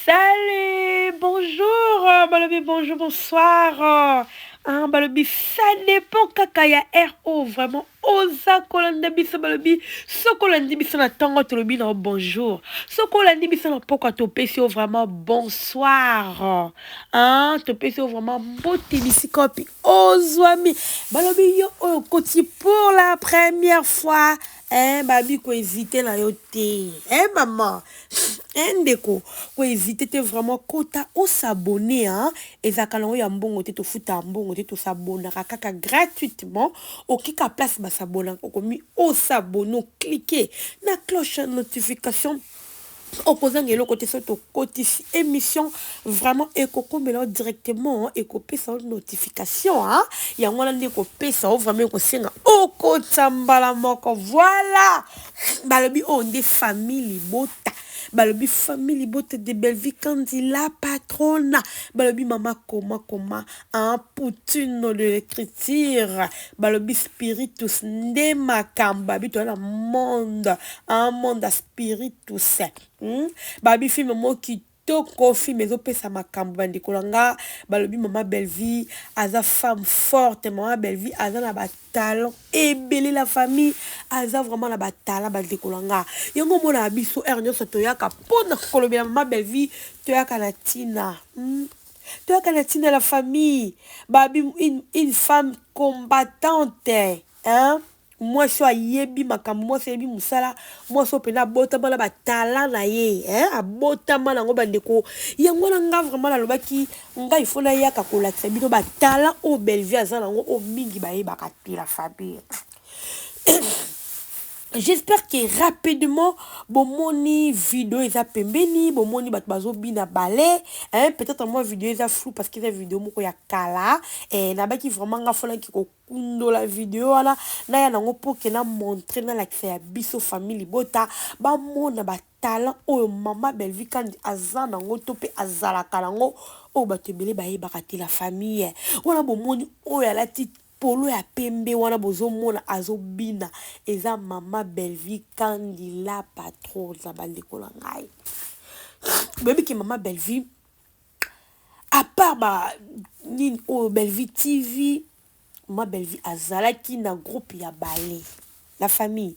Salut, bonjour, balobi, bonjour, bonsoir. Balobi, ça dépend kakaya RO, vraiment. Oza kolanda biso balobi, sokolandi biso na tango tolobi na bonjour. Sokolandi biso na poko topesi o vraiment bonsoir. Topesi o vraiment bote bisikopi. Ozwami, balobi yo o koti pour la première fois. Babi ko hésiter na yo te. Maman. Ndeko ko hésiter te vraiment kota o s'abonner et zakalongo ya mbongo te to futa mbongo te to s'abonner kaka gratuitement au kika place ba s'abonner komi o s'abonner cliquer na cloche de notification opposant le côté sur ton côté émission vraiment éco-combelo directement éco-pesa notification il y a un éco-pesa vraiment qu'on sait au côté moko voilà balobi on des familles bota balobi famille bote de belle vie quand il la patronne balobi mama koma poutine de l'écriture balobi spiritus nde makamba bito na monde un monde à spiritus babi film mo ki toko film ezopesa makambo bandekolanga balobi mama belle vie aza femme forte mama belle vie aza na batalent ebele la famille aza vraiment na batalent bandekolanga yango mona biso nyonso toyaka pona kolobela mama belle vie toyaka na tina toyaka na tina la famille babi une femme combattante moi so ayebi makambo moi so yebi musala moi so pena botama na batala na ye abotama nango bandeko yango na nga vraiment na lobaki nga il faut na yaka kolakisa bino batala o belle vie aza nango o mingi bayebaka te la famille. J'espère que rapidement bomoni vidéo eza pembeni bomoni bato bazobina balé peut-être moi vidéo eza flou parce que eza vidéo moko ya kala na baki vraiment nga fona ki kokundo la vidéo wana na ya nango po ke na montrer na la ya biso famille bota ba mona ba talent oyo mama belle vie quand aza nango to pe azalaka nango o bato ebele bayebaka te la famille wana bomoni oyo alati polo ya pembe wana bozomona azobina eza mama belle vie Kandila patron za bandeko la ngai bebi ki mama belle vie à part nini o belle vie TV mama belle vie azalaki na groupe ya ballet la famille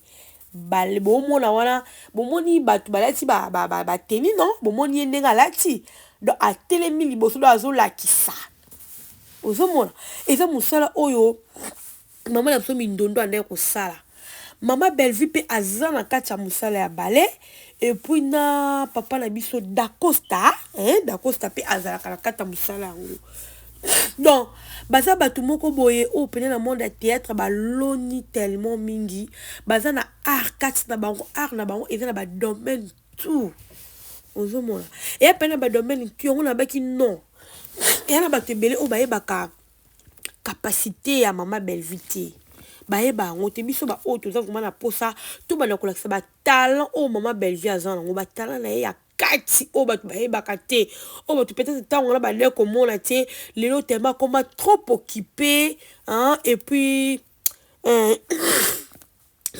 ballet bomona wana bomoni bato balati ba teni non bomoni ndenge alati donc atelemi liboso do azolakisa ozomona eza musala oyo mama na biso mindondo ande kosala mama belle vie pe aza na kati ya musala ya ballet et puis na papa na biso Dacosta Dacosta pe azalaka na kati ya musala yango donc baza bato moko boye o pene na monde ya théâtre baloni tellement mingi baza na art kati na bango art na bango eza na ba domaine tout ozomona et pene ba domaine ki yango na baki non et na bato ebele o bayebaka capacité ya mama belle vie te bayeba yango te biso ba oyo toza vraiment na posa to bana kolakisa ba talent o mama belle vie aza nango ba talent na ye ya kati o bato bayebaka te o bato peut-être ntango na bale komona te lelo tellement koma trop occupé et puis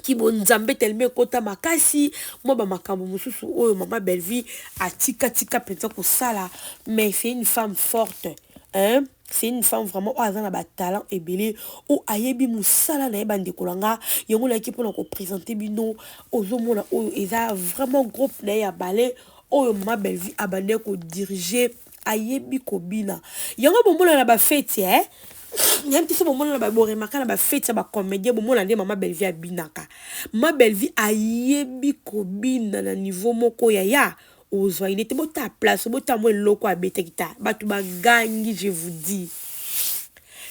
ki bonzambe tellement ekota makasi moi bamakambo mosusu oyo mama belle vie atika penza kosala mais c'est une femme forte c'est une femme vraiment o aza na batalent ebele o ayebi musala na ye bandekolanga yango nayaki mpona kopresente bino ozomona oyo eza vraiment groupe na ye ya ballet oyo mama belle vie abande kodirige ayebi kobina yango bomona na bafeti yam ti so bomona na boremaka na bafeti ya bacomédien bomona nde mama belle vie abinaka mama belle vie ayebi kobina na niveau moko ya ozwa il était bota place bota mo eloko abeteki ta bato bagangi je vous dis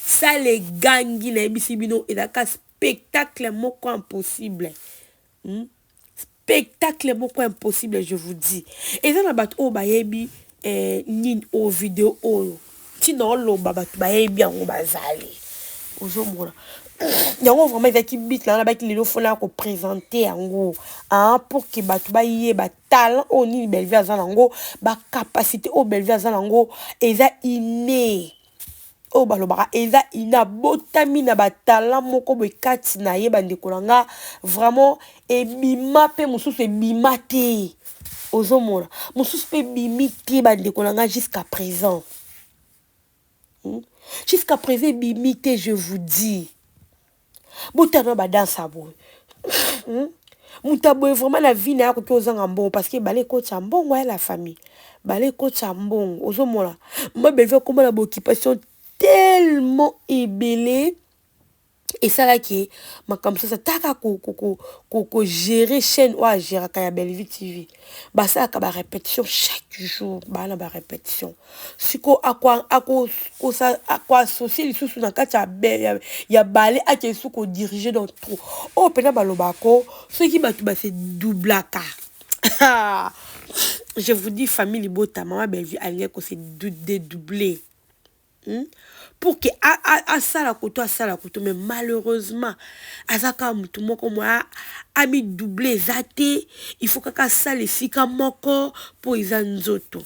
ça les gangi na ebisi bino ezaka spectacle moko impossible spectacle moko impossible je vous dis eza na bato oyo bayebi nini o vidéo oyo tina oloba bato bayebi yango bazali ozomona yango vraiment ezaki bit na baki lelo fona kopresente yango pour que bato bayeba talent oyo nini belle vie aza nango bacapacité oyo belle vie aza nango eza inné oyo balobaka eza inabotami na batalant moko boye kati na ye bandeko na nga vraiment ebima mpe mosusu ebima te ozomona mosusu pe bimiti bande kolanga jusqu'à présent. Jusqu'à présent bimite, je vous dis. Boutano ba danse abo. Moutabo vraiment la vie na ko kozanga mbongo parce que balé ko chambongo ya la famille. Balé ko chambongo ozomona. Moi belle veut comment la occupation tellement ébélée. Et ça là qui ma comme ça taka ko gérer chaîne ou à gérer kaya Bellevue TV. Ba ça ka ba répétition chaque jour, ba na ba répétition. Siko akwa ça akwa associer les sous na kati ya balé a ke sou ko diriger dans trop. Oh pena ba lobako, ceux qui ba tu ba c'est doublaka. Je vous dis famille Libota, maman Bellevue allié ko c'est dédoublé. Pour que à ça la couteau mais malheureusement azaka mutu moko moi a mis doublé zaté il faut que ça les sika moko pour izanzoto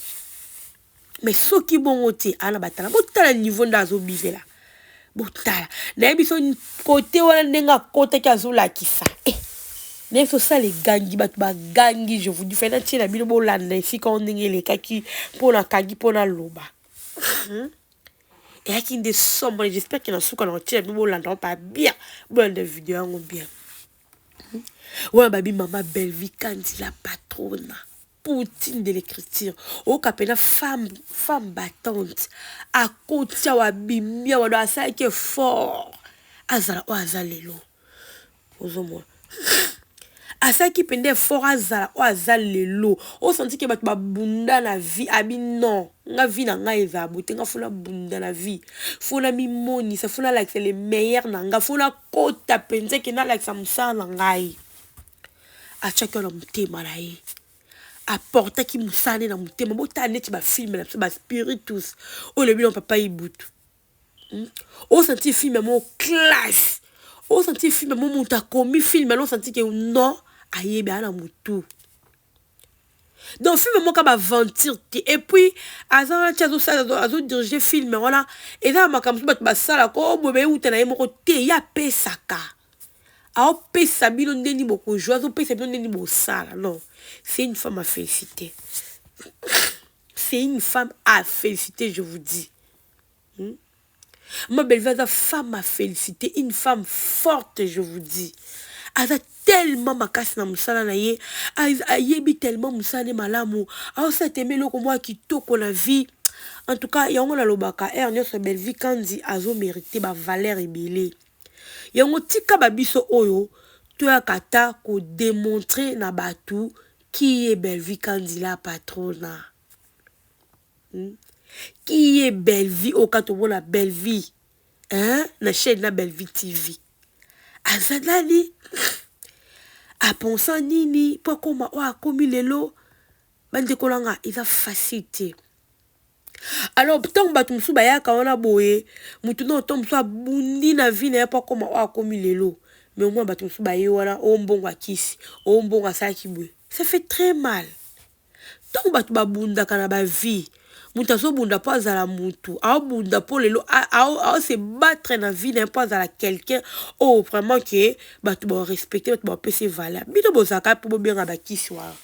mais ce qui bon ôté ana batala botala niveau ndazo bive là botala na biso côté wana ndenga côté kazola kisa mais faut ça les gangi batu ba gangi je vous dis fait na tina bino bolanda sika ondengele kaki pona kagi pona loba. Et qui des sombres, j'espère qu'il y a un sou qu'on retient, mais on l'entend pas bien. Bon, des vidéos, bien. Ouais, baby, maman Bellevue, Kandi la patronne. Poutine de l'écriture. Au capena femme battante. À côté, wa bimia, wa doit ça qui est fort. Azala, o azalelo. Ozomo. Asa qui pendait fort azala, o azalelo. O senti que bat bunda na vie, abi non. Nga vie na nga eza bote nga fona bunda na vie. Fona mi moni, ça fona like c'est les meilleurs na nga fona kota penze ke na like ça musa na ngai. A chaka na mutema na ye. Apporta ki musane na mutema bota net ba film na ba spiritus. O le bilon papa ibutu. O senti film mo classe. O senti film mo muta komi film on senti que non aye ba na mutu. Donc film moi va ventir et puis azan chazo ça azo diriger film voilà et là ma comme ba sala ko bobe ou tena mo te ya pesaka a o pesa bino ndeni boko joie o pesa bino ndeni bo sala non c'est une femme à féliciter. C'est une femme à féliciter, je vous dis. Ma belle femme à féliciter, une femme forte, je vous dis. Elle a tellement ma casse na musala na ye, ayebi tellement musala ne malamu, a ça t'aimer le moi qui toque la vie. En tout cas, yango na lobaka Ernest Bellevue Kandi azo mérité ba valeur ebele. Yango tika ba biso oyo, tu as kata ko démontrer na batu qui est Bellevue Kandi la patronne. Qui est Bellevue au katobo la Bellevue, hein, na chaîne na Bellevue TV. Azadali a pensé nini pour comment a commis les lots bande kolanga il a facilité. Alors tant batum sou baya ka ona boye mutu no tom so bundi na vie na pas comment a commis les lots mais au moins batum sou baye wana o mbongo kisi o mbongo saki boye ça fait très mal. Tant batu babunda kana ba vie muta so bunda pas à la mutu a bunda pour les lots a se battre na vie n'est pas à la quelqu'un oh vraiment que batu ba respecter batu ba pese valeur bino bozaka pour bien ba kisi wa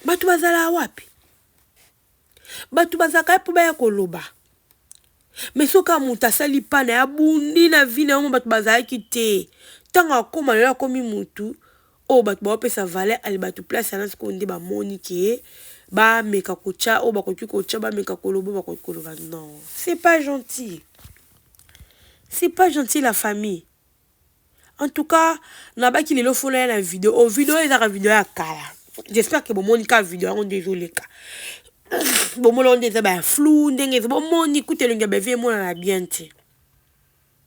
batu bazala wapi batu bazaka pour ba koloba mais soka muta sali pa na bundi na vie na batu bazala kité tanga koma la komi mutu oh batu ba pese valeur ali batu place na ko ndi ba monique ba meka kocha o ba koki kocha ba meka kolobo ba koki koloba non c'est pas gentil, c'est pas gentil la famille. En tout cas na ba ki lelo fona na vidéo o vidéo eza vidéo ya kala j'espère que bon monika vidéo on désolé ka bon mo londe za ba flou ndenge bon moni kutelo nga ba vie mo na bien ti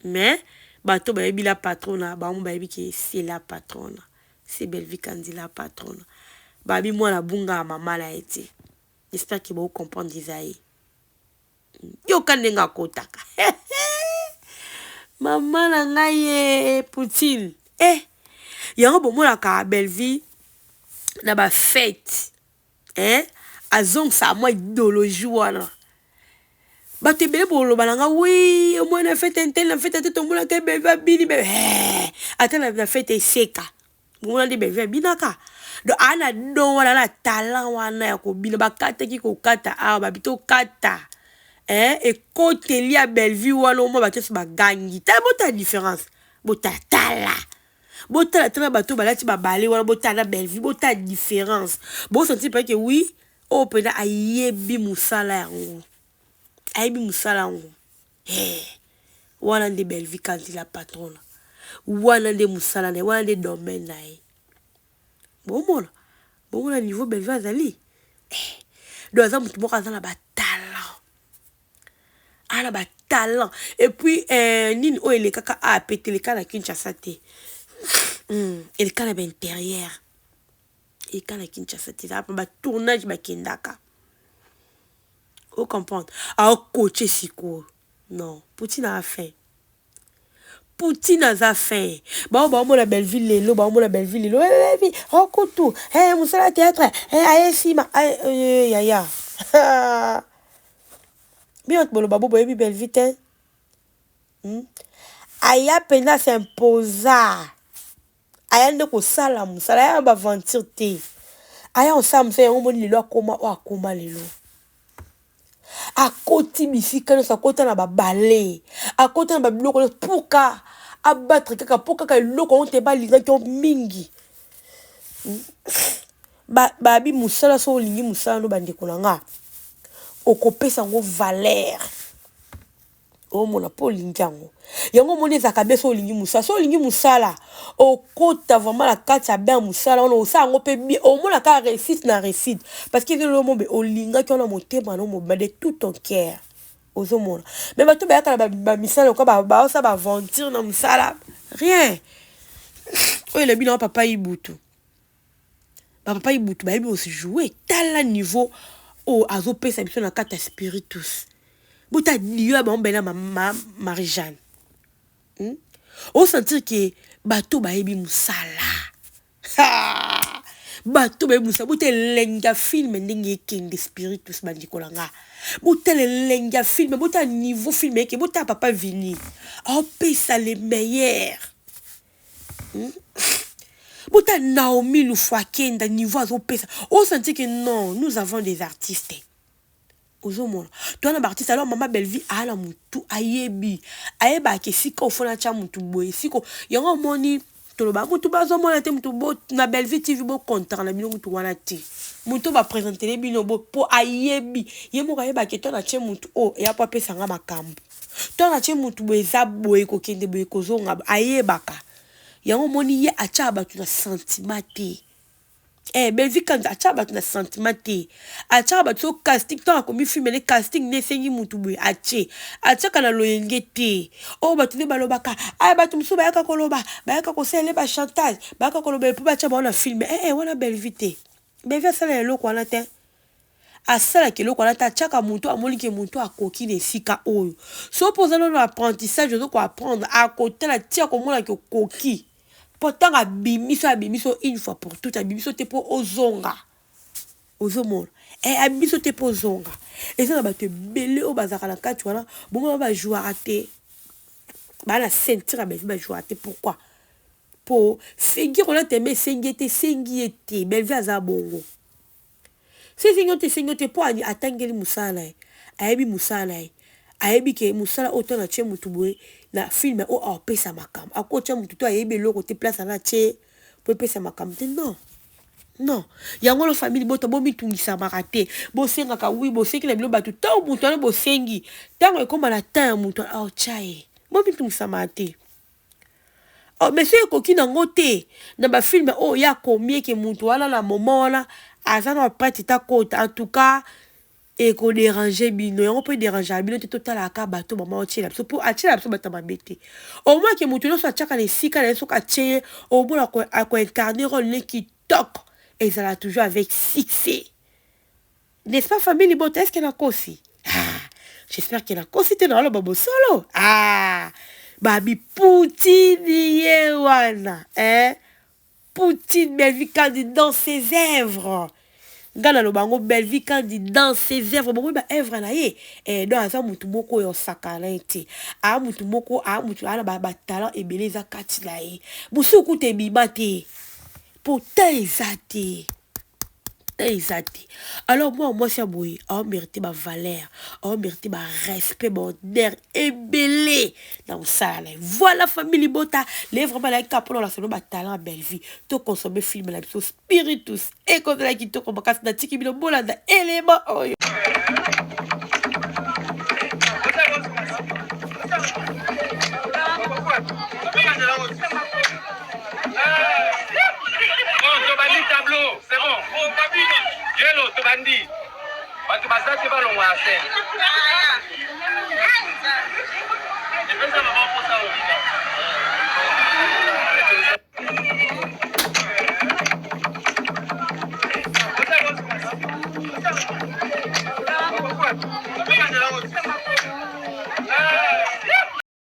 mais ba to ba yebi la patronne ba mo ba yebi ki c'est la patronne, c'est Bellevue Kandi la patronne. Babi moi la bunga maman la été. J'espère que vous comprenez Isaïe. Yo kandenga kotaka. Maman la ngaye Poutine. Yango bomo la ka Bellevue na ba fête. Azong sa moi idéologie wana. Ba te bele bolo balanga oui, au moins na fête intel na fête to mona ke Bellevue bini be. Attends la fête seka. Bomo la de Bellevue binaka. donc ana don wana na talent wana ya kobina bakataki kokata awa babito kata ekoteli ya Bellevue wana omo bato nyonso bagangi tala botala différence botala tala botala tala bato balati babale wana botala na Bellevue botala différence bosenti mpe ke oui oyo mpena ayebi mosala yango ayebi mosala yango wana nde Bellevue kandi la patronne wana nde mosala na ye wana nde domaine na ye bomona niveau Bellevue azali donc aza motu moko aza na batalent ana batalent et puis nini oyo elekaka apete eleka na Kinshasa te eleka na baintérieur eleka na Kinshasa te eza pa batournage bakendaka o comprendre aokoche sikoyo non Poutine a fait Poutine a fait baomona Bellevue lelo baomona Bellevue lelo okutu mosala théâtre ayesima yaya bien boloba bo boyebi Bellevue te aya mpenza s'imposa aya nde kosala mosala aya baventure te aya osala mosala yango moni lelo akoma oyo akoma lelo akoti bisika nyonso akota na babale akota na babiloko nyonso mpoka abatre kaka mpo kaka eloko yango te balingaki yo mingi babi mosala so olingi mosala no bandeko na nga okopesa yango valeur omona mpo olingi yango moni ezalaka be so olingi mosala so olingi mosala okota vraiment na kati ya bien mosala wana osala yango mpe bien omona kaka réussite na réussite parce que ezelo mobe olingaki wana motema no moba de tout ton cœur ozomona mais bato bayaka na bamisala oka baosa baventure na mosala rien oyo elobi na papa ibutu bapapa ibutu bayebi osijouer tala niveau oyo azopesa biso na kati ya spiritus bota liyo ya bambela Marie-Jeanne osentir ke bato bayebi mosala bato bayebi mosala bota elenga filme ndenge ekende spiritus bandikola nga bota elenga filme bota niveau filme eke bota papa Vini aopesa le meilleur bota Naomi Lufwakenda niveau azopesa osentir ke non nous avons des artistes ozomona to na artiste alors mama Bellevue ala mutu ayebi ayeba ke sika ofona cha mutu boye siko yango moni toloba mutu bazomona te mutu bo na Bellevue TV bo contrat na bino mutu wana te mutu ba présenter les bino bo po ayebi yemo ayeba ke to na che mutu o ya pa pesa nga makambo to na che mutu boye za boye ko kende boye ko zonga ayebaka yango moni ye acha batu na sentiment te Bellevue quand acha batu na sentiment te acha batu so casting to akomi filme le casting ne sengi mutu boye acha kana loyenge te o batu ne balobaka batu musu bayaka koloba bayaka kosele ba chantage bayaka koloba po bacha ba na filme wana Bellevue te Bellevue asala eloko wana te asala keloko wana te achaka mutu amoni ke mutu akoki na esika oyo so pozana na apprentissage ozo ko apprendre akotala tia komona ke koki pourtant abimiso une fois pour toutes abimiso te po ozonga ozomona abimiso te po ozonga eza na bato ebele oyo bazalaka na kati wana bongo bajouara te bana sentir ya Bellevue bajouara te pourquoi po figure ona teme esengi ete Bellevue aza bongo se esengi te po atangeli mosala na ye ayebi mosala na ye ayebi ke mosala oyo to na tie mutu boye na filme oyo aopesa makambo akotia mutu to ayebi eloko te place ana tie po epesa makambo te non yango lo famille bota bomitungisamaka te bosengaka wi bosengi na bilo bato ntango mutu wana bosengi ntango ekoma na temps ya mutu aotya ye bomitungisamaka te mais so ekoki nango te na bafilme oyo ya komi eke mutu wana na moment wana aza na prêtre ta kota en tout cas ekoderange bino yango mpo ederange bino te totalaka bato mama otiela biso mpo atiela biso bato mabe te omoi ke moto nyonso atiaka na esika na ye soki atie ye omona akoincarne role ne kitoko ezala toujours avec succès n'est-ce pas famille libota est-ce que nakosi j'espère que nakosi te na oloba bosolo babi Poutine ye wana Poutine Bellevue kandi dans ses œuvres ngana lo bango Bellevue kandi dans ses œuvres bongo ba œuvre na ye donc aza mutu moko yo sakana ete mutu moko mutu ana ba talent ebele za kati na ye busuku te bima te pour t'aider. Alors moi c'est boy, on mérite ma valeur, on mérite ma respect, mon honneur ébélé dans ça là. Voilà famille Bota, les vraiment la capolo la selon ma talent belle vie. To consommer film la so spiritus et comme la qui to comme casse na tiki bino bolanda élément oh. Tableau, c'est bon. Yellow, tu bandit. Tu vas ça, tu vas l'envoyer à scène. Je fais ça, maman, pour ça,